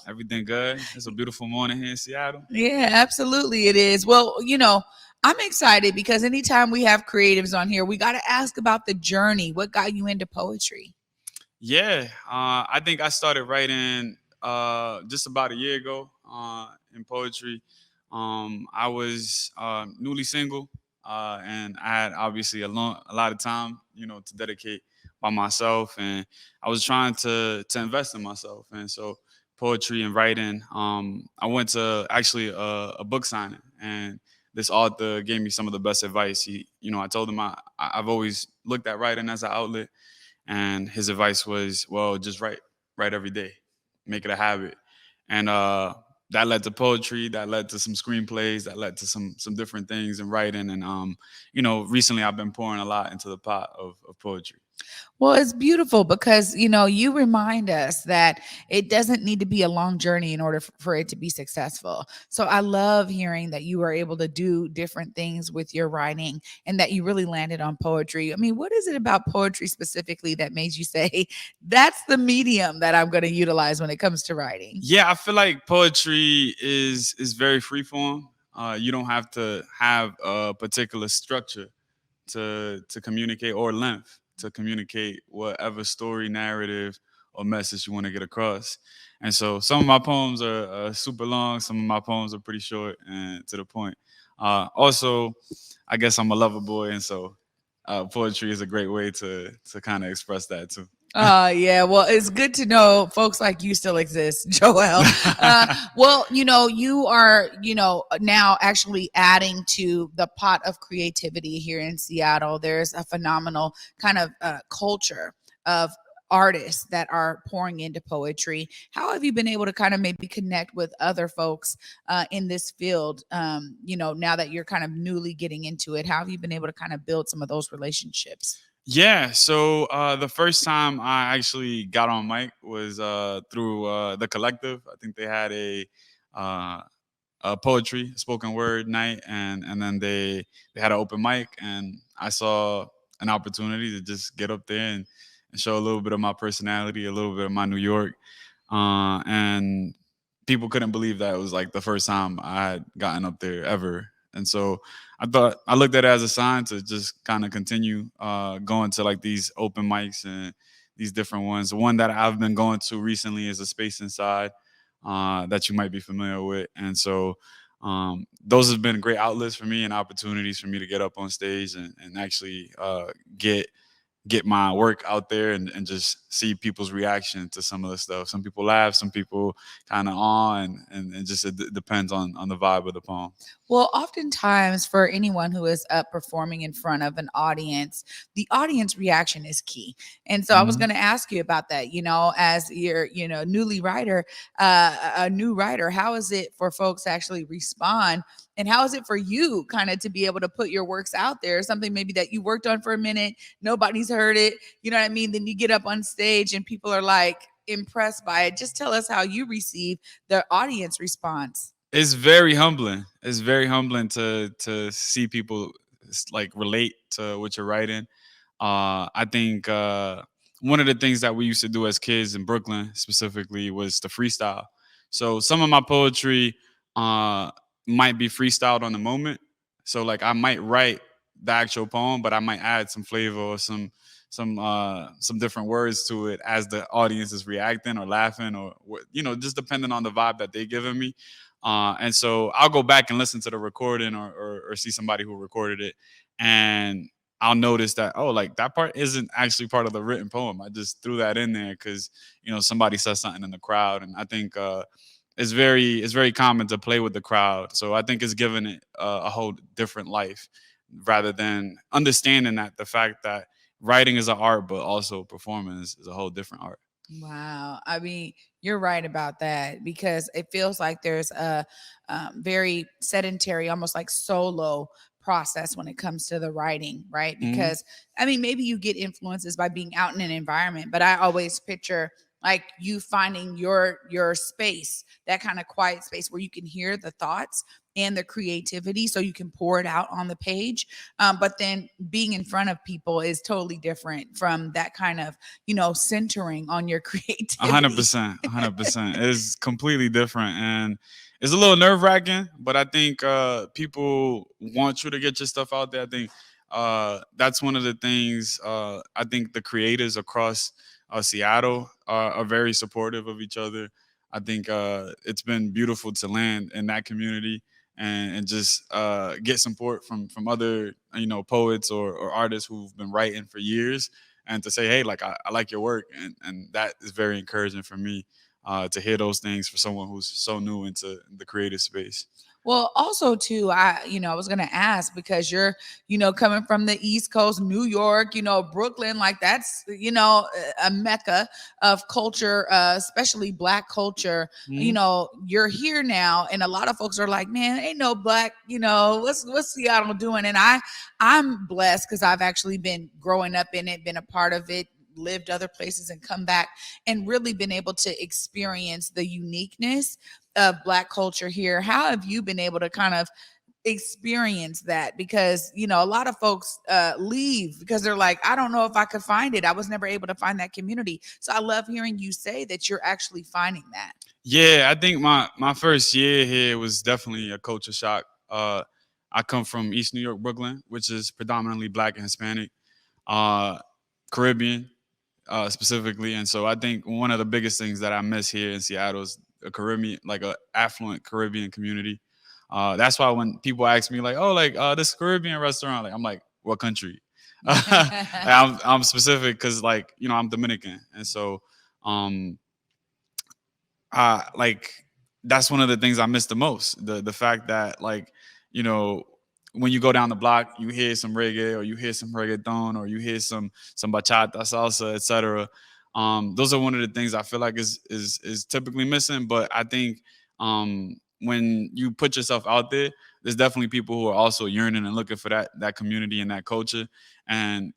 Everything good? It's a beautiful morning here in Seattle. Yeah, absolutely it is. Well, I'm excited because anytime we have creatives on here, we got to ask about the journey. What got you into poetry? Yeah, I think I started writing just about a year ago in poetry. I was newly single, and I had obviously a lot of time, to dedicate by myself, and I was trying to invest in myself, and so poetry and writing. I went to actually a book signing, and this author gave me some of the best advice. I told him I've always looked at writing as an outlet, and his advice was, well, just write every day, make it a habit. And that led to poetry, that led to some screenplays, that led to some different things in writing. And recently I've been pouring a lot into the pot of poetry. Well, it's beautiful because, you remind us that it doesn't need to be a long journey in order for it to be successful. So I love hearing that you were able to do different things with your writing and that you really landed on poetry. I mean, what is it about poetry specifically that made you say, that's the medium that I'm going to utilize when it comes to writing? Yeah, I feel like poetry is very freeform. You don't have to have a particular structure to communicate, or length to communicate whatever story, narrative, or message you want to get across. And so some of my poems are super long, some of my poems are pretty short and to the point. Also, I guess I'm a lover boy, and so poetry is a great way to kind of express that too. Yeah. Well, it's good to know folks like you still exist, Joel. Well, you are, now actually adding to the pot of creativity here in Seattle. There's a phenomenal kind of culture of artists that are pouring into poetry. How have you been able to kind of maybe connect with other folks in this field? Now that you're kind of newly getting into it, how have you been able to kind of build some of those relationships? Yeah, so the first time I actually got on mic was through the collective. I think they had uh, a poetry, spoken word night, and then they had an open mic, and I saw an opportunity to just get up there and show a little bit of my personality, a little bit of my New York, and people couldn't believe that it was like the first time I had gotten up there ever. And so I looked at it as a sign to just kind of continue going to like these open mics and these different ones. The one that I've been going to recently is a Space Inside that you might be familiar with. And so those have been great outlets for me and opportunities for me to get up on stage and actually get my work out there and just see people's reaction to some of the stuff. Some people laugh, some people kind of awe, and just depends on the vibe of the poem. Well, oftentimes for anyone who is up performing in front of an audience, the audience reaction is key. And so I was going to ask you about that, as you're, a new writer, how is it for folks to actually respond? And how is it for you kind of to be able to put your works out there, something maybe that you worked on for a minute, nobody's heard it, you know what I mean? Then you get up on stage and people are like impressed by it. Just tell us how you receive the audience response. It's very humbling. It's very humbling to see people like relate to what you're writing. I think one of the things that we used to do as kids in Brooklyn specifically was to freestyle. So some of my poetry uh, might be freestyled on the moment. So like I might write the actual poem, but I might add some flavor or some different words to it as the audience is reacting or laughing or just depending on the vibe that they giving me. And so I'll go back and listen to the recording or see somebody who recorded it, and I'll notice that, oh, like that part isn't actually part of the written poem. I just threw that in there because somebody said something in the crowd, and I think it's very common to play with the crowd. So I think it's given it a whole different life, rather than understanding that the fact that writing is an art, but also performing is a whole different art. Wow. I mean, you're right about that because it feels like there's a very sedentary, almost like solo process when it comes to the writing, right? Mhm. Because I mean, maybe you get influences by being out in an environment, but I always picture like you finding your space, that kind of quiet space where you can hear the thoughts and the creativity so you can pour it out on the page. But then being in front of people is totally different from that kind of, centering on your A hundred creativity. percent, 100%. It's completely different, and it's a little nerve wracking. But I think people want you to get your stuff out there. I think that's one of the things. I think the creators across Seattle are very supportive of each other. I think it's been beautiful to land in that community and just get support from other poets or artists who've been writing for years, and to say, hey, like I like your work, and that is very encouraging for me to hear those things for someone who's so new into the creative space. Well, also too, I was gonna ask because you're, coming from the East Coast, New York, Brooklyn, like that's, a mecca of culture, especially Black culture. Mhm. You're here now, and a lot of folks are like, man, ain't no Black, what's Seattle doing? And I'm blessed because I've actually been growing up in it, been a part of it, lived other places and come back and really been able to experience the uniqueness of Black culture here. How have you been able to kind of experience that? Because a lot of folks leave because they're like, I don't know if I could find it, I was never able to find that community. So I love hearing you say that you're actually finding that. Yeah, I think my first year here was definitely a culture shock. I come from East New York, Brooklyn, which is predominantly Black and Hispanic, uh, Caribbean specifically, and so I think one of the biggest things that I miss here in Seattle is a Caribbean, like a affluent Caribbean community. That's why when people ask me like, "Oh, like this Caribbean restaurant," like I'm like, "What country?" I'm specific because like I'm Dominican, and so um, like that's one of the things I miss the most. The fact that like you know when you go down the block, you hear some reggae or you hear some reggaeton or you hear some bachata, salsa, etc. Those are one of the things I feel like is typically missing. But I think when you put yourself out there, there's definitely people who are also yearning and looking for that community and that culture. And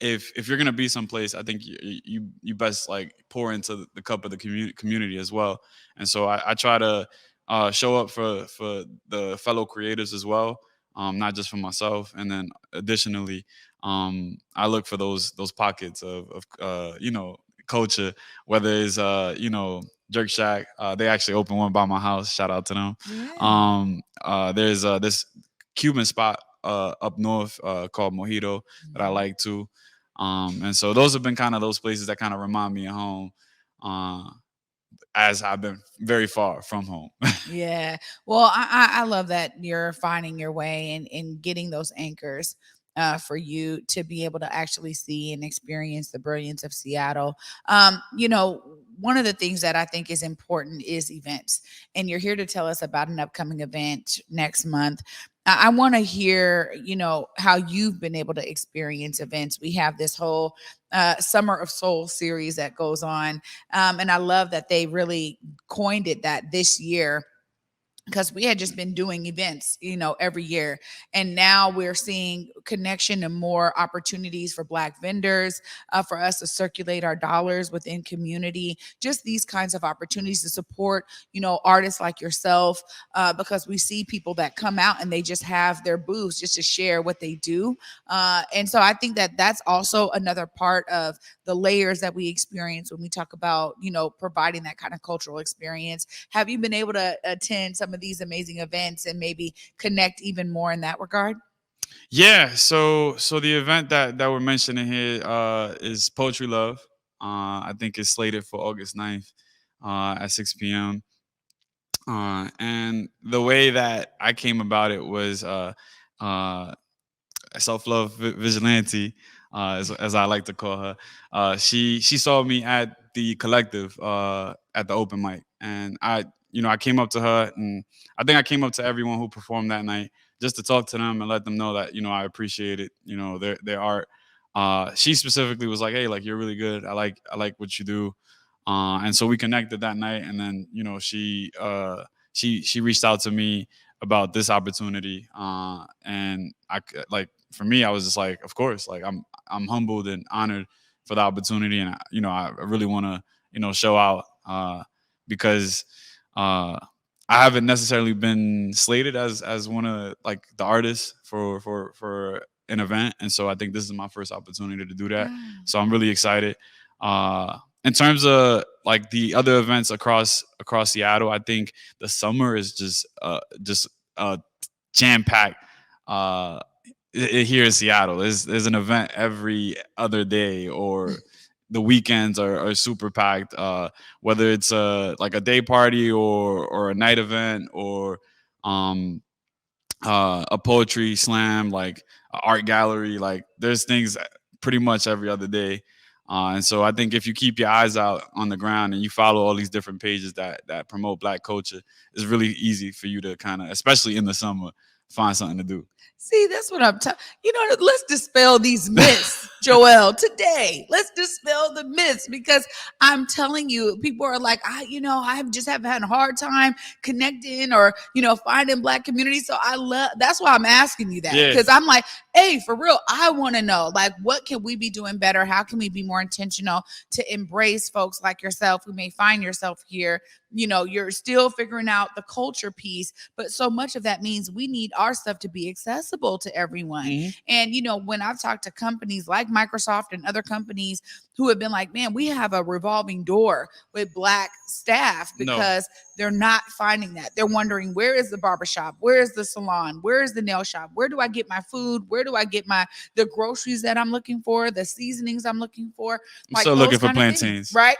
if you're gonna be someplace, I think you best like pour into the cup of the community as well. And so I try to show up for the fellow creators as well, not just for myself. And then additionally, I look for those pockets of culture, whether it's Jerk Shack. They actually opened one by my house. Shout out to them. Yeah. There's this Cuban spot up north called Mojito that I like too. And so those have been kind of those places that kind of remind me of home, uh, as I've been very far from home. Yeah. Well, I love that you're finding your way and getting those anchors for you to be able to actually see and experience the brilliance of Seattle. One of the things that I think is important is events. And you're here to tell us about an upcoming event next month. I want to hear, how you've been able to experience events. We have this whole Summer of Soul series that goes on. And I love that they really coined it that this year because we had just been doing events, every year. And now we're seeing connection and more opportunities for Black vendors, for us to circulate our dollars within community, just these kinds of opportunities to support, artists like yourself, because we see people that come out and they just have their booths just to share what they do. And so I think that that's also another part of the layers that we experience when we talk about, providing that kind of cultural experience. Have you been able to attend some of these amazing events and maybe connect even more in that regard? Yeah, so the event that we're mentioning here is Poetry Love. I think it's slated for August 9th at 6 p.m. And the way that I came about it was uh, self love vigilante, as I like to call her. She saw me at the collective at the open mic, and I came up to her, and I think I came up to everyone who performed that night just to talk to them and let them know that I appreciate it, their art. She specifically was like, "Hey, like you're really good. I like what you do." And so we connected that night, and then she reached out to me about this opportunity, and like for me, I was just like, of course, like I'm humbled and honored for the opportunity, and I really want to show out because uh, I haven't necessarily been slated as one of like the artists for an event, and so I think this is my first opportunity to do that. Wow. So I'm really excited. In terms of like the other events across Seattle, I think the summer is just jam packed. Uh, Here in Seattle, there's an event every other day, or the weekends are super packed. Whether it's like a day party or a night event or um, a poetry slam, like an art gallery. Like there's things pretty much every other day. And so I think if you keep your eyes out on the ground and you follow all these different pages that promote Black culture, it's really easy for you to kind of, especially in the summer, find something to do. See, that's what I'm talking. Let's dispel these myths, Joel. Today, let's dispel the myths because I'm telling you, people are like, I just have had a hard time connecting or finding Black community. So I love. That's why I'm asking you that, Yeah. because I'm like, hey, for real, I want to know, like, what can we be doing better? How can we be more intentional to embrace folks like yourself who may find yourself here? You're still figuring out the culture piece, but so much of that means we need our stuff to be accessible to everyone. Mhm. And when I've talked to companies like Microsoft and other companies who have been like, man, we have a revolving door with Black staff No. because they're not finding that. They're wondering, where is the barbershop? Where is the salon? Where is the nail shop? Where do I get my food? Where do I get the groceries that I'm looking for, the seasonings I'm looking for? I'm Like still those looking for kind of things, plantains. right?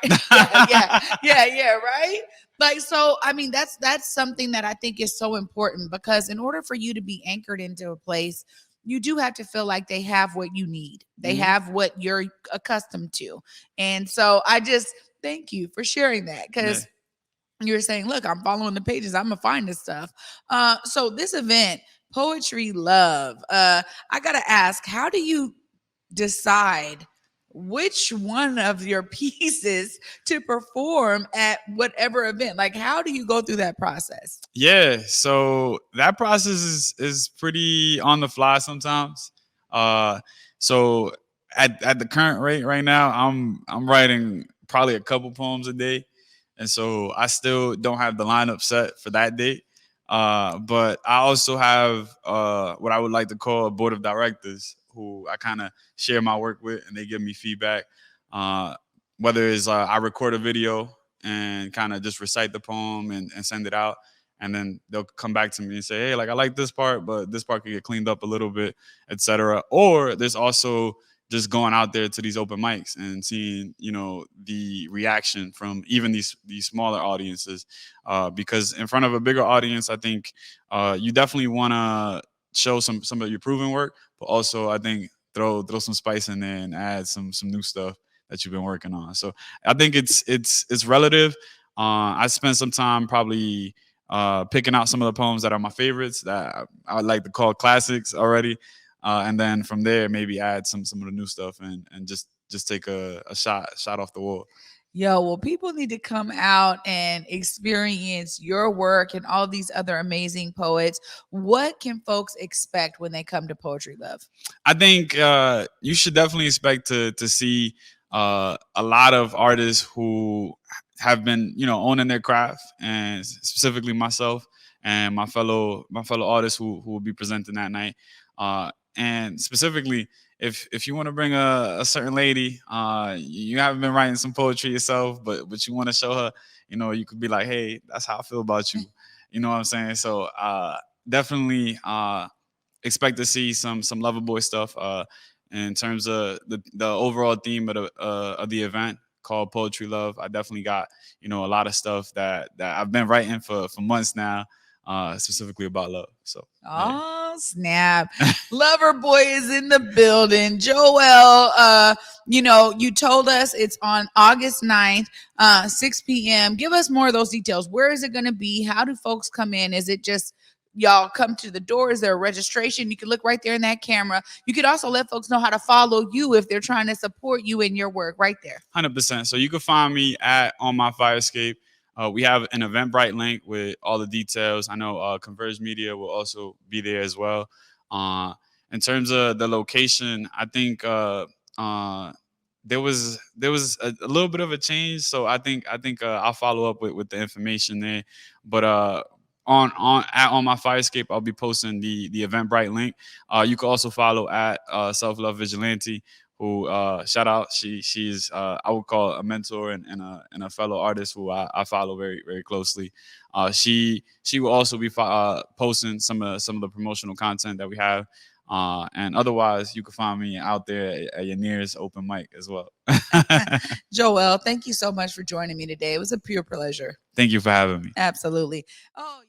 Yeah, right? Like, so I mean, that's something that I think is so important, because in order for you to be anchored into a place, you do have to feel like they have what you need. They Mhm. have what you're accustomed to. And so I just thank you for sharing that, Yeah. because you're saying, look, I'm following the pages, I'm gonna find this stuff. So this event, Poetry Love, I gotta ask, how do you decide which one of your pieces to perform at whatever event? Like, how do you go through that process? Yeah, so that process is pretty on the fly sometimes. Uh, so at the current rate right now, I'm writing probably a couple poems a day, and so I still don't have the lineup set for that date. But I also have what I would like to call a board of directors who I kind of share my work with, and they give me feedback. Uh, Whether it's I record a video and kind of just recite the poem and send it out, and then they'll come back to me and say, hey, like I like this part, but this part could get cleaned up a little bit, etc. Or there's also just going out there to these open mics and seeing the reaction from even these smaller audiences, because in front of a bigger audience, I think you definitely want to show some of your proven work, but also I think throw some spice in there and add some new stuff that you've been working on. So I think it's relative. I spent some time probably picking out some of the poems that are my favorites that I would like to call classics already, and then from there maybe add some of the new stuff and just take a shot off the wall. Yo, well, people need to come out and experience your work and all these other amazing poets. What can folks expect when they come to Poetry Love? I think you should definitely expect to see a lot of artists who have been owning their craft, and specifically myself and my fellow artists who will be presenting that night. And specifically, if you want to bring a certain lady, you haven't been writing some poetry yourself, but you want to show her, you could be like, hey, that's how I feel about you. You know what I'm saying? So definitely expect to see some Lover Boy stuff. In terms of the overall theme of the event called Poetry Love, I definitely got a lot of stuff that I've been writing for months now, specifically about love. So yeah. Oh, snap. Lover Boy is in the building. Joel, you told us it's on August 9th, 6 p.m. Give us more of those details. Where is it going to be? How do folks come in? Is it just y'all come to the door? Is there a registration? You can look right there in that camera. You could also let folks know how to follow you if they're trying to support you in your work right there. 100%. So you can find me at On My Firescape. We have an Eventbrite link with all the details. I know Converge Media will also be there as well. Uh, in terms of the location, I think there was a little bit of a change. So I think I'll follow up with the information there. But on my Firescape, I'll be posting the Eventbrite link. You can also follow at Self Love Vigilante, who shout out, she's I would call a mentor and a fellow artist who I follow very very closely. She will also be posting some of the promotional content that we have. And otherwise, you can find me out there at your nearest open mic as well. Joel, thank you so much for joining me today. It was a pure pleasure. Thank you for having me. Absolutely. Oh.